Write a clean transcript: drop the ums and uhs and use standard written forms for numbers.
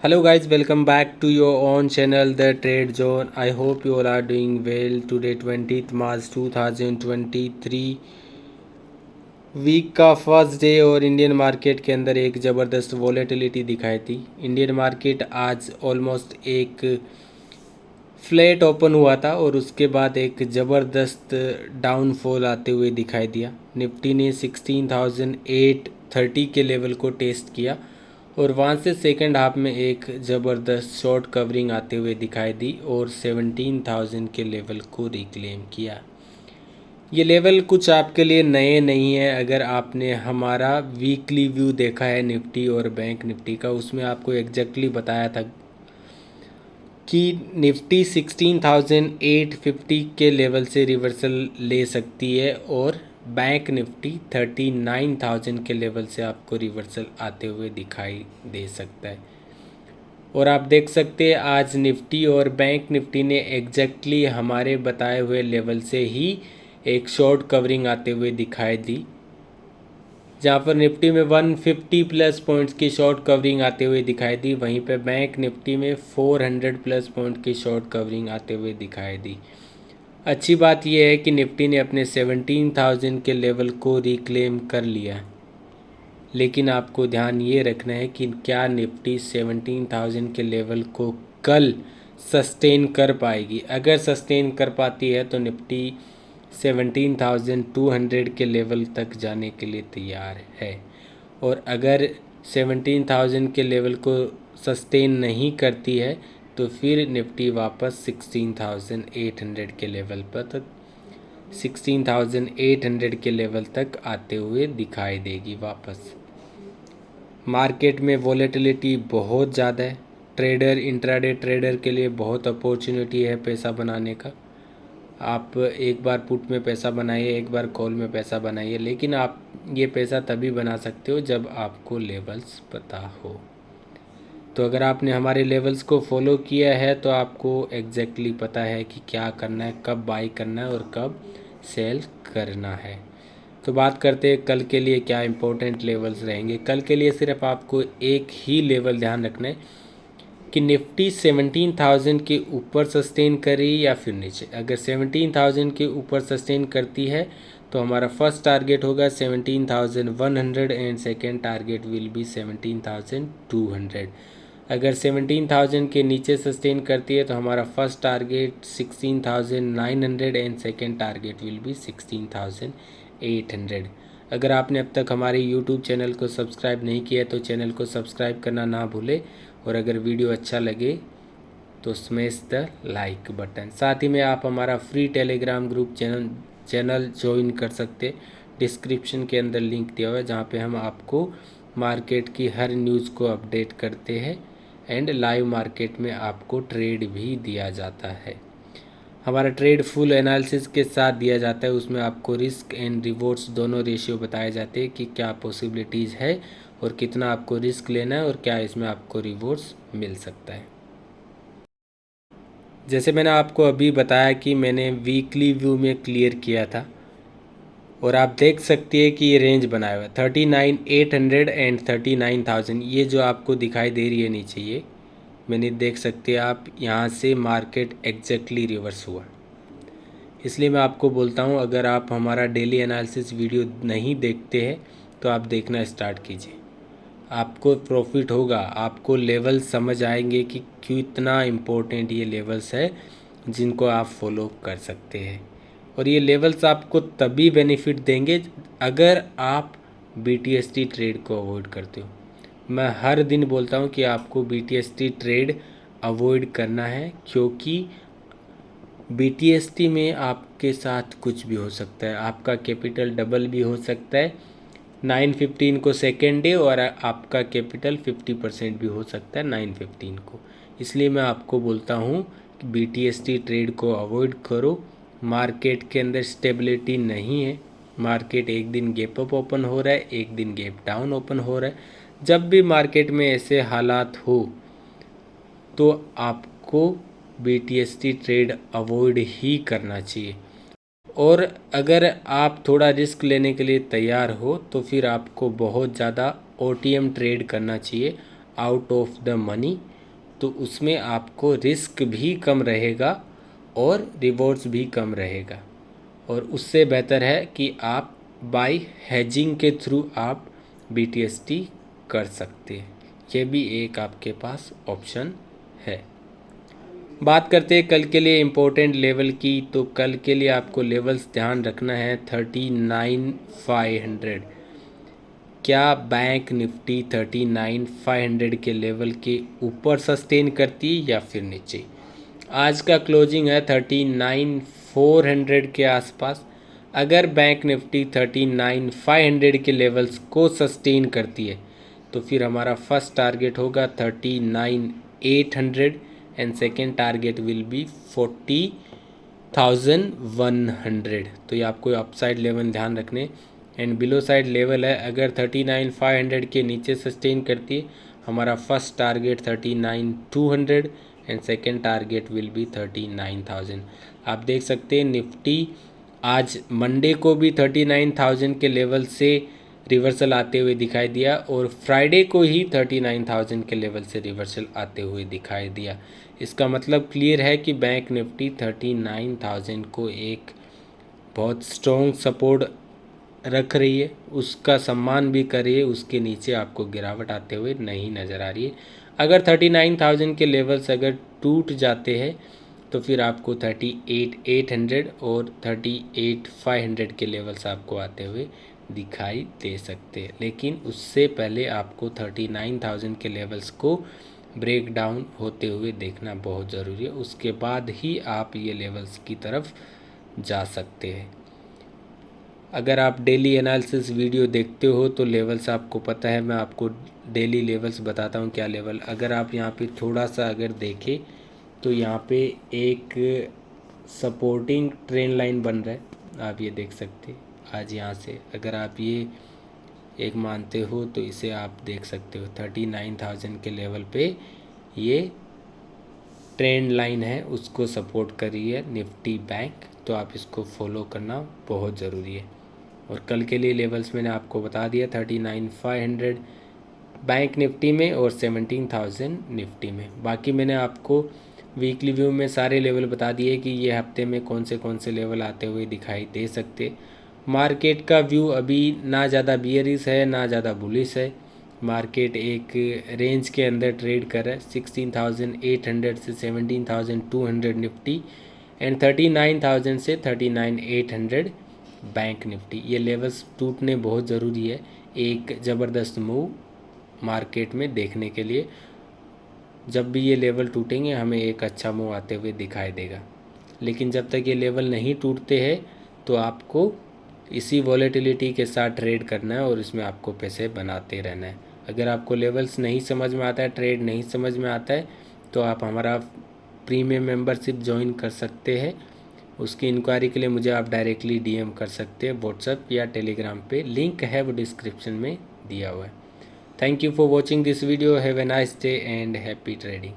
Hello guys, welcome back to your own channel The Trade Zone. I hope you all are doing well. Today 20th March 2023 week का first day और Indian market के अंदर एक ज़बरदस्त volatility दिखाई थी। Indian market आज almost एक फ्लैट ओपन हुआ था और उसके बाद एक ज़बरदस्त डाउनफॉल आते हुए दिखाई दिया। निफ्टी ने 16,830 के लेवल को टेस्ट किया और वहाँ से सेकंड हाफ में एक ज़बरदस्त शॉर्ट कवरिंग आते हुए दिखाई दी और 17,000 के लेवल को रिक्लेम किया। ये लेवल कुछ आपके लिए नए नहीं है। अगर आपने हमारा वीकली व्यू देखा है निफ्टी और बैंक निफ्टी का, उसमें आपको एग्जैक्टली बताया था कि निफ्टी 16,850 के लेवल से रिवर्सल ले सकती है और बैंक निफ्टी 39,000 के लेवल से आपको रिवर्सल आते हुए दिखाई दे सकता है। और आप देख सकते हैं आज निफ्टी और बैंक निफ्टी ने एग्जैक्टली हमारे बताए हुए लेवल से ही एक शॉर्ट कवरिंग आते हुए दिखाई दी, जहाँ पर निफ्टी में 150 प्लस पॉइंट्स की शॉर्ट कवरिंग आते हुए दिखाई दी, वहीं पे बैंक निफ्टी में 400 प्लस पॉइंट की शॉर्ट कवरिंग आते हुए दिखाई दी। अच्छी बात यह है कि निफ्टी ने अपने 17,000 के लेवल को रिक्लेम कर लिया, लेकिन आपको ध्यान ये रखना है कि क्या निफ्टी 17,000 के लेवल को कल सस्टेन कर पाएगी। अगर सस्टेन कर पाती है तो निफ्टी 17,200 के लेवल तक जाने के लिए तैयार है, और अगर 17,000 के लेवल को सस्टेन नहीं करती है तो फिर निफ्टी वापस 16,800 के लेवल पर तक 16,800 के लेवल तक आते हुए दिखाई देगी वापस। मार्केट में वॉलेटिलिटी बहुत ज़्यादा है। ट्रेडर, इंट्राडे ट्रेडर के लिए बहुत अपॉर्चुनिटी है पैसा बनाने का। आप एक बार पुट में पैसा बनाइए, एक बार कॉल में पैसा बनाइए, लेकिन आप ये पैसा तभी बना सकते हो जब आपको लेवल्स पता हो। तो अगर आपने हमारे लेवल्स को फॉलो किया है तो आपको एग्जैक्टली पता है कि क्या करना है, कब बाई करना है और कब सेल करना है। तो बात करते हैं कल के लिए क्या इंपॉर्टेंट लेवल्स रहेंगे। कल के लिए सिर्फ आपको एक ही लेवल ध्यान रखना है कि निफ्टी 17,000 के ऊपर सस्टेन करे या फिर नीचे। अगर 17,000 के ऊपर सस्टेन करती है तो हमारा फर्स्ट टारगेट होगा 17,100 and second target will be 17,200। अगर 17,000 के नीचे सस्टेन करती है तो हमारा first target 16,900 and second target will be 16,800। अगर आपने अब तक हमारे YouTube चैनल को सब्सक्राइब नहीं किया तो चैनल को सब्सक्राइब करना ना भूले, और अगर वीडियो अच्छा लगे तो स्मैश द लाइक बटन। साथ ही में आप हमारा free Telegram group channel join कर सकते। डिस्क्रिप्शन के अंदर लिंक दिया हुआ है, जहाँ पे हम आपको मार्केट की हर न्यूज़ को अपडेट करते हैं एंड लाइव मार्केट में आपको ट्रेड भी दिया जाता है। हमारा ट्रेड फुल एनालिसिस के साथ दिया जाता है। उसमें आपको रिस्क एंड रिवॉर्ड्स दोनों रेशियो बताए जाते हैं कि क्या पॉसिबिलिटीज़ है और कितना आपको रिस्क लेना है और क्या इसमें आपको रिवॉर्ड्स मिल सकता है। जैसे मैंने आपको अभी बताया कि मैंने वीकली व्यू में क्लियर किया था, और आप देख सकते हैं कि ये रेंज बनाया हुआ है 39,800 एंड 39,000। ये जो आपको दिखाई दे रही है नीचे, ये मैंने देख सकते हैं आप, यहाँ से मार्केट एग्जैक्टली रिवर्स हुआ। इसलिए मैं आपको बोलता हूँ अगर आप हमारा डेली एनालिसिस वीडियो नहीं देखते हैं तो आप देखना स्टार्ट कीजिए, आपको प्रॉफिट होगा। आपको लेवल समझ आएंगे कि कितना इम्पोर्टेंट ये लेवल्स है जिनको आप फॉलो कर सकते हैं, और ये लेवल्स आपको तभी बेनिफिट देंगे अगर आप BTST ट्रेड को अवॉइड करते हो। मैं हर दिन बोलता हूँ कि आपको BTST ट्रेड अवॉइड करना है, क्योंकि BTST में आपके साथ कुछ भी हो सकता है। आपका कैपिटल डबल भी हो सकता है 9:15 को सेकेंड डे, और आपका कैपिटल 50% भी हो सकता है 9:15 को। इसलिए मैं आपको बोलता हूँ कि BTST ट्रेड को अवॉइड करो। मार्केट के अंदर स्टेबिलिटी नहीं है। मार्केट एक दिन गैप अप ओपन हो रहा है, एक दिन गैप डाउन ओपन हो रहा है। जब भी मार्केट में ऐसे हालात हो तो आपको BTST ट्रेड अवॉइड ही करना चाहिए। और अगर आप थोड़ा रिस्क लेने के लिए तैयार हो तो फिर आपको बहुत ज़्यादा OTM ट्रेड करना चाहिए, आउट ऑफ द मनी, तो उसमें आपको रिस्क भी कम रहेगा और रिवॉर्ड्स भी कम रहेगा। और उससे बेहतर है कि आप बाय हेजिंग के थ्रू आप BTST कर सकते हैं। ये भी एक आपके पास ऑप्शन है। बात करते हैं कल के लिए इम्पोर्टेंट लेवल की, तो कल के लिए आपको लेवल्स ध्यान रखना है 39,500। क्या बैंक निफ्टी 39,500 के लेवल के ऊपर सस्टेन करती है या फिर नीचे? आज का क्लोजिंग है 39,400 के आसपास। अगर बैंक निफ्टी 39,500 के लेवल्स को सस्टेन करती है तो फिर हमारा फर्स्ट टारगेट होगा 39,800 and second target will be 40,100। तो ये आपको अपसाइड लेवल ध्यान रखने। एंड बिलो साइड लेवल है, अगर 39,500 के नीचे सस्टेन करती है हमारा first target 39,200 and second target will be 39,000। आप देख सकते हैं निफ्टी आज मंडे को भी 39,000 के लेवल से रिवर्सल आते हुए दिखाई दिया और फ्राइडे को ही 39,000 के लेवल से रिवर्सल आते हुए दिखाई दिया। इसका मतलब क्लियर है कि बैंक निफ्टी 39,000 को एक बहुत स्ट्रॉन्ग सपोर्ट रख रही है, उसका सम्मान भी कर रही है। उसके नीचे आपको गिरावट आते हुए नहीं नज़र आ रही है। अगर 39,000 के लेवल्स अगर टूट जाते हैं तो फिर आपको 38,800 और 38,500 के लेवल्स आपको आते हुए दिखाई दे सकते हैं। लेकिन उससे पहले आपको 39,000 के लेवल्स को ब्रेक डाउन होते हुए देखना बहुत ज़रूरी है। उसके बाद ही आप ये लेवल्स की तरफ जा सकते हैं। अगर आप डेली एनालिसिस वीडियो देखते हो तो लेवल्स आपको पता है, मैं आपको डेली लेवल्स बताता हूँ क्या लेवल। अगर आप यहाँ पे थोड़ा सा अगर देखें तो यहाँ पे एक सपोर्टिंग ट्रेंड लाइन बन रहा है, आप ये देख सकते हैं। आज यहाँ से अगर आप ये एक मानते हो तो इसे आप देख सकते हो 39,000 के लेवल पे ये ट्रेंड लाइन है, उसको सपोर्ट कर रही है निफ्टी बैंक। तो आप इसको फॉलो करना बहुत ज़रूरी है। और कल के लिए लेवल्स मैंने आपको बता दिया 39,500 बैंक निफ्टी में और 17,000 निफ्टी में। बाकी मैंने आपको वीकली व्यू में सारे लेवल बता दिए कि ये हफ्ते में कौन से लेवल आते हुए दिखाई दे सकते। मार्केट का व्यू अभी ना ज़्यादा बियरिश है ना ज़्यादा बुलिश है। मार्केट एक रेंज के अंदर ट्रेड कर रहा है 16,800 से 17,200 निफ्टी एंड 39,000 से 39,800 बैंक निफ्टी। ये लेवल्स टूटने बहुत ज़रूरी है एक ज़बरदस्त मूव मार्केट में देखने के लिए। जब भी ये लेवल टूटेंगे हमें एक अच्छा मूव आते हुए दिखाई देगा। लेकिन जब तक ये लेवल नहीं टूटते हैं तो आपको इसी वॉलेटिलिटी के साथ ट्रेड करना है और इसमें आपको पैसे बनाते रहना है। अगर आपको लेवल्स नहीं समझ में आता है, ट्रेड नहीं समझ में आता है, तो आप हमारा प्रीमियम मेंबरशिप ज्वाइन कर सकते हैं। उसकी इंक्वायरी के लिए मुझे आप डायरेक्टली DM कर सकते हैं व्हाट्सएप या टेलीग्राम पे, लिंक है वो डिस्क्रिप्शन में दिया हुआ है। Thank you for watching this video. Have a nice day and happy trading.